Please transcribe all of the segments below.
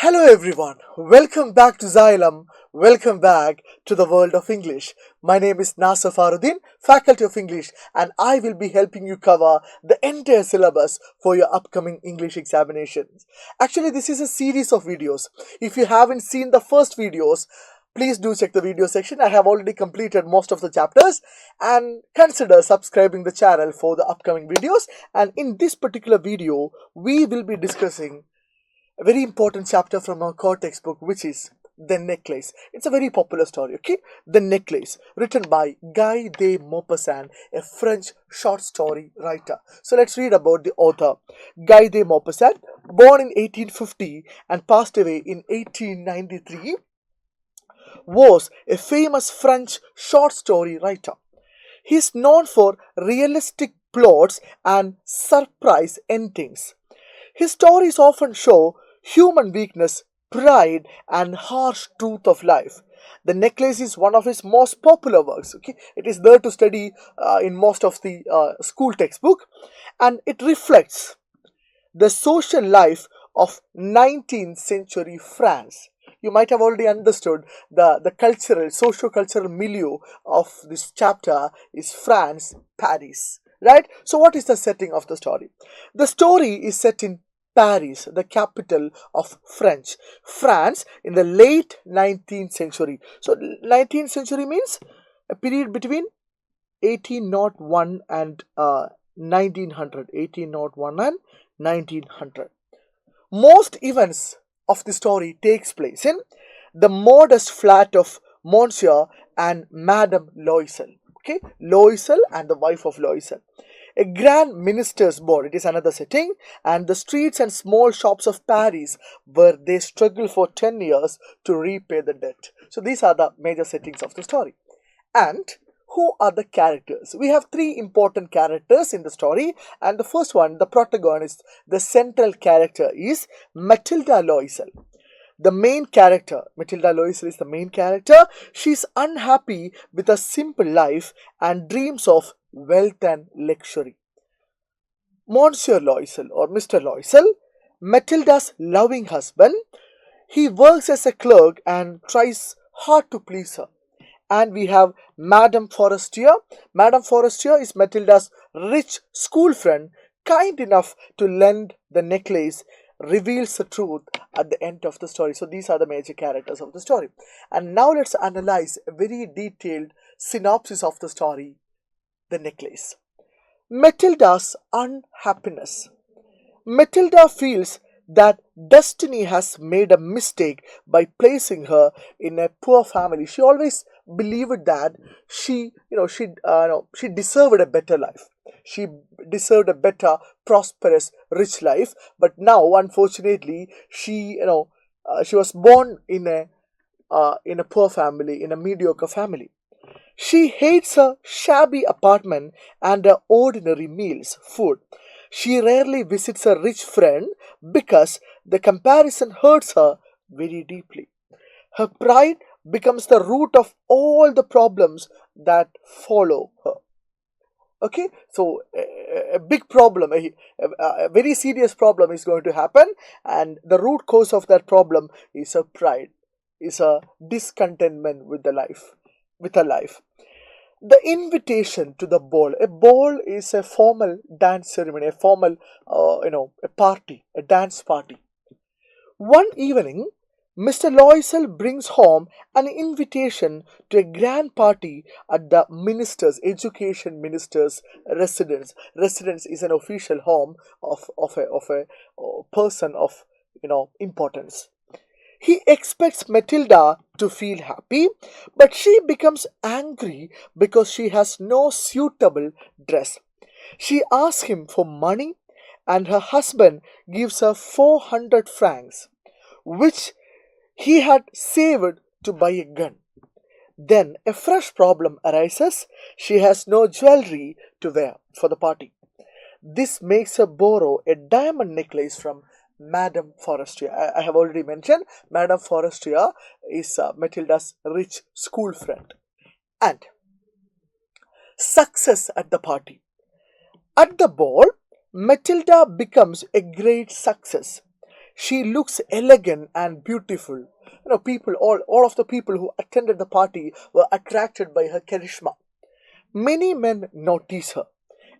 Hello everyone, welcome back to Xylem, welcome back to the world of English. My name is Nasser Faruddin, Faculty of English, and I will be helping you cover the entire syllabus for your upcoming English examinations. Actually, this is a series of videos. If you haven't seen the first videos, please do check the video section. I have already completed most of the chapters, and consider subscribing the channel for the upcoming videos. And in this particular video, we will be discussing a very important chapter from our core textbook, which is The Necklace. It's a very popular story, okay? The Necklace, written by Guy de Maupassant, a French short story writer. So let's read about the author. Guy de Maupassant, born in 1850 and passed away in 1893, was a famous French short story writer. He is known for realistic plots and surprise endings. His stories often show human weakness, pride, and harsh truth of life. The Necklace is one of his most popular works. Okay, it is there to study in most of the school textbook, and it reflects the social life of 19th century France. You might have already understood the cultural, socio-cultural milieu of this chapter is France, Paris. Right? So what is the setting of the story? The story is set in Paris, the capital of France in the late 19th century. So 19th century means a period between 1801 and 1900. 1801 and 1900. Most events of the story takes place in the modest flat of Monsieur and Madame Loisel. Okay, Loisel and the wife of Loisel. A grand minister's board, it is another setting, and the streets and small shops of Paris where they struggle for 10 years to repay the debt. So these are the major settings of the story. And who are the characters? We have three important characters in the story, and the first one, the protagonist, the central character is Matilda Loisel. The main character, Matilda Loisel is the main character. She's unhappy with a simple life and dreams of wealth and luxury. Monsieur Loisel or Mr. Loisel, Matilda's loving husband, he works as a clerk and tries hard to please her. And we have Madame Forestier. Madame Forestier is Matilda's rich school friend, kind enough to lend the necklace, reveals the truth at the end of the story. So these are the major characters of the story. And now let's analyze a very detailed synopsis of the story, The Necklace. Matilda's unhappiness. Matilda feels that destiny has made a mistake by placing her in a poor family. She always believed that she deserved a better life. She deserved a better, prosperous, rich life. But now, unfortunately, she was born in a poor family, in a mediocre family. She hates her shabby apartment and her ordinary meals, food. She rarely visits a rich friend because the comparison hurts her very deeply. Her pride becomes the root of all the problems that follow her. Okay, so a big problem, a very serious problem is going to happen, and the root cause of that problem is her pride, is her discontentment with her life. The invitation to the ball. A ball is a formal dance ceremony, a formal, a party, a dance party. One evening, Mr. Loisel brings home an invitation to a grand party at the education minister's residence. Residence is an official home of a person of importance. He expects Matilda to feel happy, but she becomes angry because she has no suitable dress. She asks him for money, and her husband gives her 400 francs, which he had saved to buy a gun. Then a fresh problem arises. She has no jewelry to wear for the party. This makes her borrow a diamond necklace from Madame Forestier. I have already mentioned Madame Forestier is Matilda's rich school friend. And success at the party. At the ball, Matilda becomes a great success. She looks elegant and beautiful. All of the people who attended the party were attracted by her charisma. Many men notice her,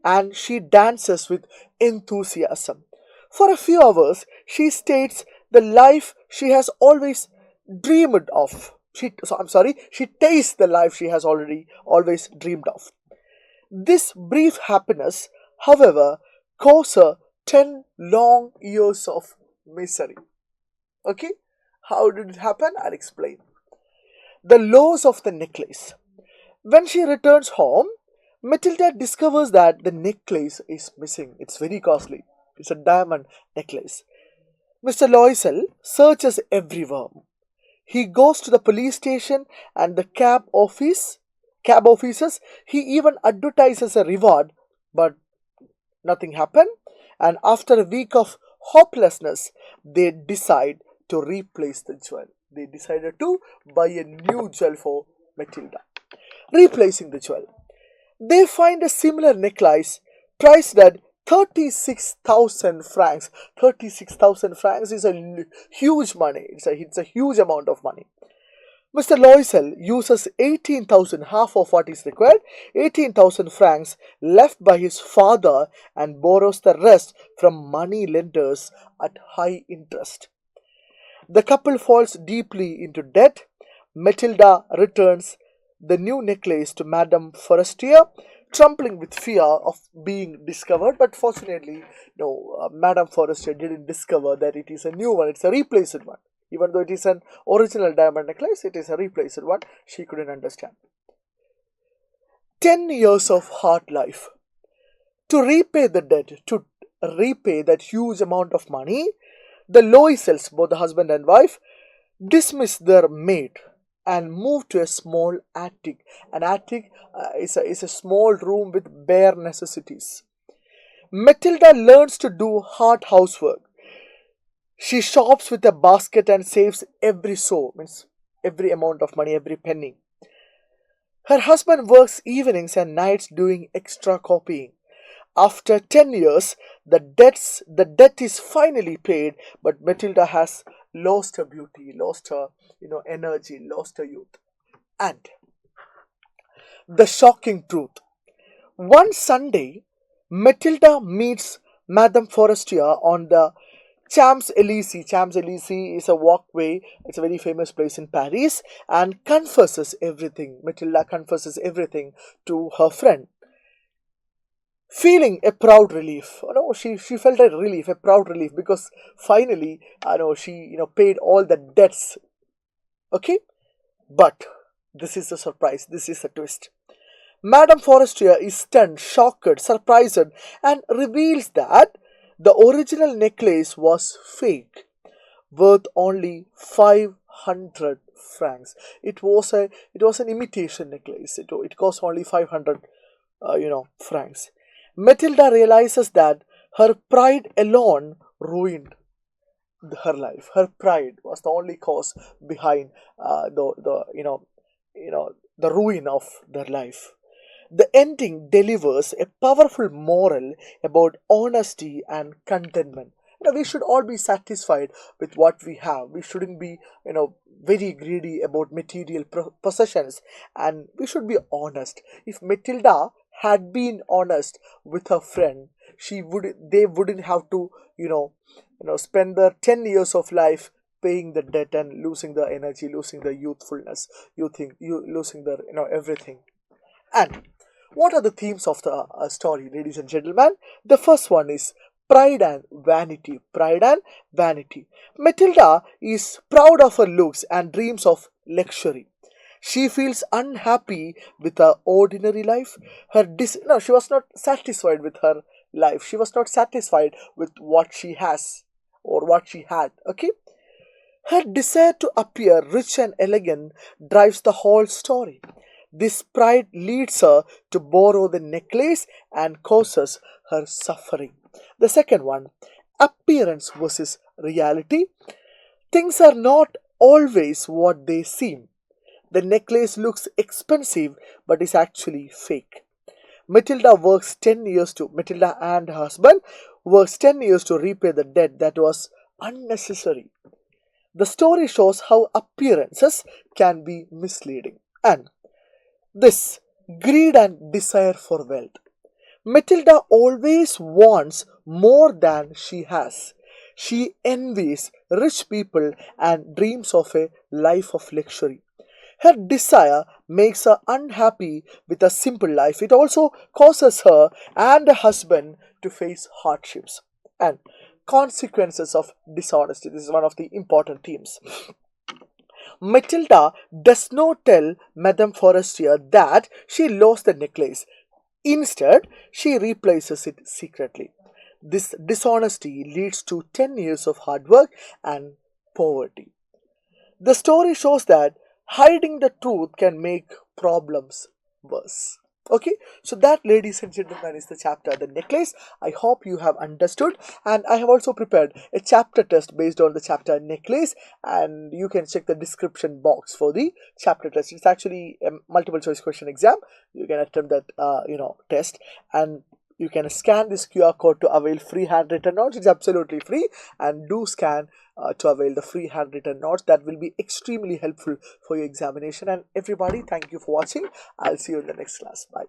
and she dances with enthusiasm. For a few hours, she states the life she has always dreamed of. She tastes the life she has always dreamed of. This brief happiness, however, caused her 10 long years of misery. Okay? How did it happen? I'll explain. The loss of the necklace. When she returns home, Matilda discovers that the necklace is missing. It's very costly. It's a diamond necklace. Mr. Loisel searches everywhere. He goes to the police station and the cab officers. He even advertises a reward, but nothing happened. And after a week of hopelessness, they decide to replace the jewel. They decided to buy a new jewel for Matilda. Replacing the jewel, they find a similar necklace priced at 36,000 francs. 36,000 francs is a huge money. It's a huge amount of money. Mr. Loisel uses 18,000, half of what is required, 18,000 francs left by his father, and borrows the rest from money lenders at high interest. The couple falls deeply into debt. Matilda returns the new necklace to Madame Forestier, trembling with fear of being discovered. But fortunately, no, Madame Forestier didn't discover that it is a new one. It's a replaced one. Even though it is an original diamond necklace, it is a replaced one. She couldn't understand. 10 years of hard life. To repay the debt, to repay that huge amount of money, the Loisels, both the husband and wife, dismiss their maid and move to a small attic. An attic is a small room with bare necessities. Matilda learns to do hard housework. She shops with a basket and saves every sou, means every amount of money, every penny. Her husband works evenings and nights doing extra copying. After 10 years, the debt is finally paid, but Matilda has lost her beauty, lost her energy, lost her youth. And the shocking truth. One Sunday, Matilda meets Madame Forestier on the Champs-Élysées. Champs-Élysées is a walkway. It's a very famous place in Paris, and confesses everything. Matilda confesses everything to her friend, feeling a proud relief. She felt a relief, a proud relief, because finally, she paid all the debts. Okay, but this is the surprise. This is the twist. Madame Forestier is stunned, shocked, surprised, and reveals that the original necklace was fake, worth only 500 francs. It was an imitation necklace. It cost only 500 francs. Matilda realizes that her pride alone ruined her life. Her pride was the only cause behind the ruin of their life. The ending delivers a powerful moral about honesty and contentment. We should all be satisfied with what we have. We shouldn't be, very greedy about material possessions, and we should be honest. If Matilda had been honest with her friend, they wouldn't have to, spend their 10 years of life paying the debt and losing the energy, losing the youthfulness, losing their, everything. And what are the themes of the story, ladies and gentlemen? The first one is pride and vanity. Pride and vanity. Matilda is proud of her looks and dreams of luxury. She feels unhappy with her ordinary life. She was not satisfied with her life. She was not satisfied with what she has or what she had. Okay? Her desire to appear rich and elegant drives the whole story. This pride leads her to borrow the necklace and causes her suffering. The second one, appearance versus reality. Things are not always what they seem. The necklace looks expensive but is actually fake. Matilda and her husband works 10 years to repay the debt that was unnecessary. The story shows how appearances can be misleading. And this greed and desire for wealth. Matilda always wants more than she has. She envies rich people and dreams of a life of luxury. Her desire makes her unhappy with a simple life. It also causes her and her husband to face hardships and consequences of dishonesty. This is one of the important themes. Matilda does not tell Madame Forestier that she lost the necklace. Instead, she replaces it secretly. This dishonesty leads to 10 years of hard work and poverty. The story shows that hiding the truth can make problems worse. Okay, so that, ladies and gentlemen, is the chapter The Necklace. I hope you have understood, and I have also prepared a chapter test based on the chapter Necklace, and you can check the description box for the chapter test. It's actually a multiple choice question exam. You can attempt that test, and you can scan this QR code to avail free handwritten notes. It's absolutely free, and do scan to avail the free handwritten notes. That will be extremely helpful for your examination. And everybody, thank you for watching. I'll see you in the next class. Bye.